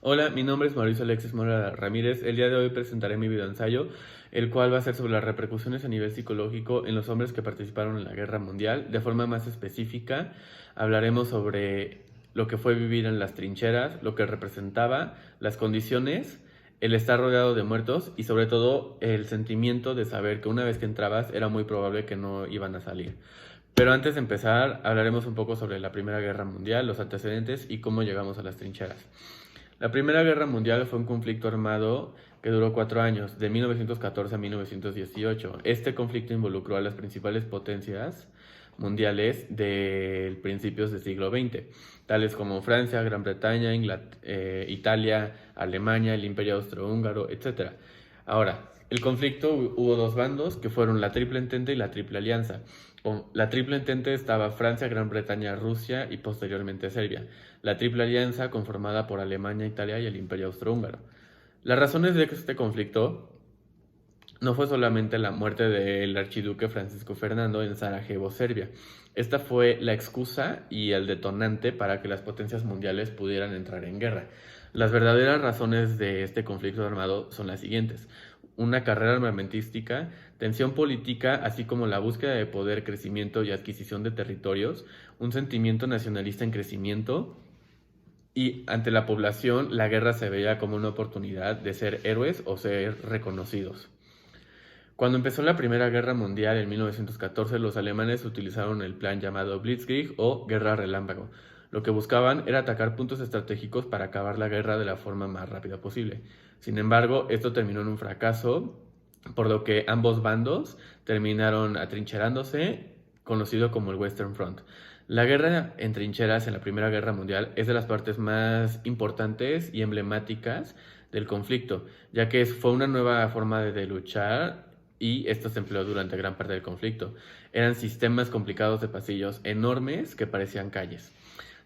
Hola, mi nombre es Mauricio Alexis Mora Ramírez. El día de hoy presentaré mi videoensayo, el cual va a ser sobre las repercusiones a nivel psicológico en los hombres que participaron en la Guerra Mundial. De forma más específica, hablaremos sobre lo que fue vivir en las trincheras, lo que representaba, las condiciones, el estar rodeado de muertos y sobre todo el sentimiento de saber que una vez que entrabas era muy probable que no iban a salir. Pero antes de empezar, hablaremos un poco sobre la Primera Guerra Mundial, los antecedentes y cómo llegamos a las trincheras. La Primera Guerra Mundial fue un conflicto armado que duró 4 años, de 1914 a 1918. Este conflicto involucró a las principales potencias mundiales de principios del siglo XX, tales como Francia, Gran Bretaña, Italia, Alemania, el Imperio Austrohúngaro, etc. Ahora, el conflicto hubo dos bandos que fueron la Triple Entente y la Triple Alianza. Con la Triple Entente estaba Francia, Gran Bretaña, Rusia y posteriormente Serbia. La Triple Alianza conformada por Alemania, Italia y el Imperio Austrohúngaro. Las razones de este conflicto no fue solamente la muerte del archiduque Francisco Fernando en Sarajevo, Serbia. Esta fue la excusa y el detonante para que las potencias mundiales pudieran entrar en guerra. Las verdaderas razones de este conflicto armado son las siguientes: una carrera armamentística, tensión política, así como la búsqueda de poder, crecimiento y adquisición de territorios, un sentimiento nacionalista en crecimiento, y ante la población la guerra se veía como una oportunidad de ser héroes o ser reconocidos. Cuando empezó la Primera Guerra Mundial en 1914, los alemanes utilizaron el plan llamado Blitzkrieg o Guerra Relámpago. Lo que buscaban era atacar puntos estratégicos para acabar la guerra de la forma más rápida posible. Sin embargo, esto terminó en un fracaso, por lo que ambos bandos terminaron atrincherándose, conocido como el Western Front. La guerra en trincheras en la Primera Guerra Mundial es de las partes más importantes y emblemáticas del conflicto, ya que fue una nueva forma de luchar y esto se empleó durante gran parte del conflicto. Eran sistemas complicados de pasillos enormes que parecían calles.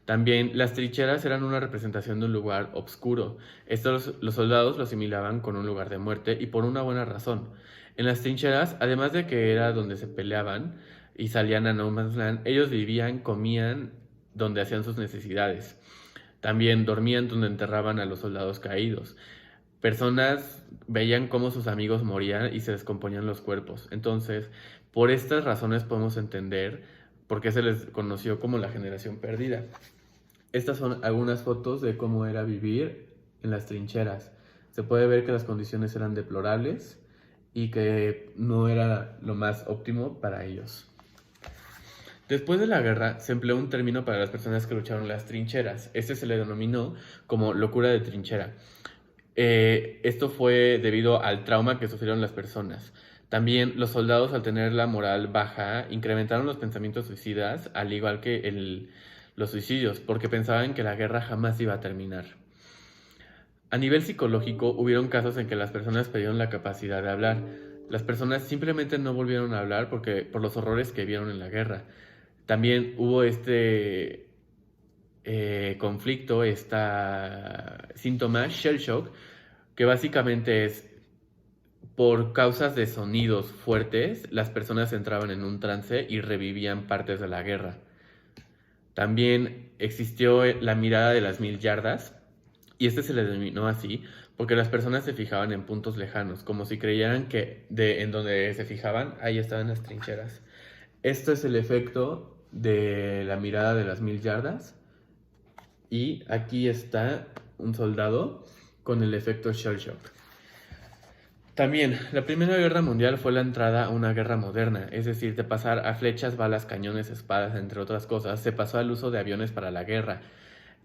También las trincheras eran una representación de un lugar oscuro. Estos los soldados lo asimilaban con un lugar de muerte y por una buena razón. En las trincheras, además de que era donde se peleaban y salían a No Man's Land, ellos vivían, comían donde hacían sus necesidades. También dormían donde enterraban a los soldados caídos. Personas veían cómo sus amigos morían y se descomponían los cuerpos. Entonces, por estas razones podemos entender por qué se les conoció como la generación perdida. Estas son algunas fotos de cómo era vivir en las trincheras. Se puede ver que las condiciones eran deplorables y que no era lo más óptimo para ellos. Después de la guerra, se empleó un término para las personas que lucharon en las trincheras. Este se le denominó como locura de trinchera. Esto fue debido al trauma que sufrieron las personas. También los soldados, al tener la moral baja, incrementaron los pensamientos suicidas, al igual que los suicidios, porque pensaban que la guerra jamás iba a terminar. A nivel psicológico, hubieron casos en que las personas perdieron la capacidad de hablar. Las personas simplemente no volvieron a hablar por los horrores que vieron en la guerra. También hubo este conflicto, esta síntoma, shell shock, que básicamente es por causas de sonidos fuertes, las personas entraban en un trance y revivían partes de la guerra. También existió la mirada de las 1000 yardas, y este se le denominó así porque las personas se fijaban en puntos lejanos, como si creyeran que en donde se fijaban, ahí estaban las trincheras. Esto es el efecto de la mirada de las 1000 yardas. Y aquí está un soldado con el efecto shell shock. También, la Primera Guerra Mundial fue la entrada a una guerra moderna, es decir, de pasar a flechas, balas, cañones, espadas, entre otras cosas, se pasó al uso de aviones para la guerra,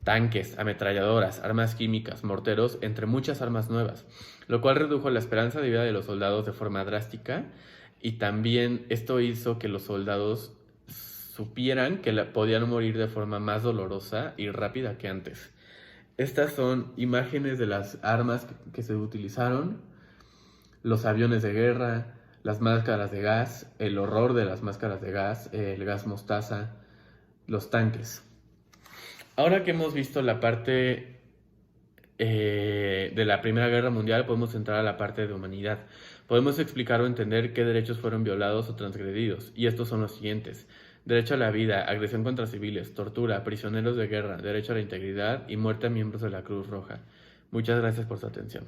tanques, ametralladoras, armas químicas, morteros, entre muchas armas nuevas, lo cual redujo la esperanza de vida de los soldados de forma drástica, y también esto hizo que los soldados supieran que podían morir de forma más dolorosa y rápida que antes. Estas son imágenes de las armas que se utilizaron, los aviones de guerra, las máscaras de gas, el horror de las máscaras de gas, el gas mostaza, los tanques. Ahora que hemos visto la parte de la Primera Guerra Mundial, podemos entrar a la parte de humanidad. Podemos explicar o entender qué derechos fueron violados o transgredidos, y estos son los siguientes: derecho a la vida, agresión contra civiles, tortura, prisioneros de guerra, derecho a la integridad y muerte a miembros de la Cruz Roja. Muchas gracias por su atención.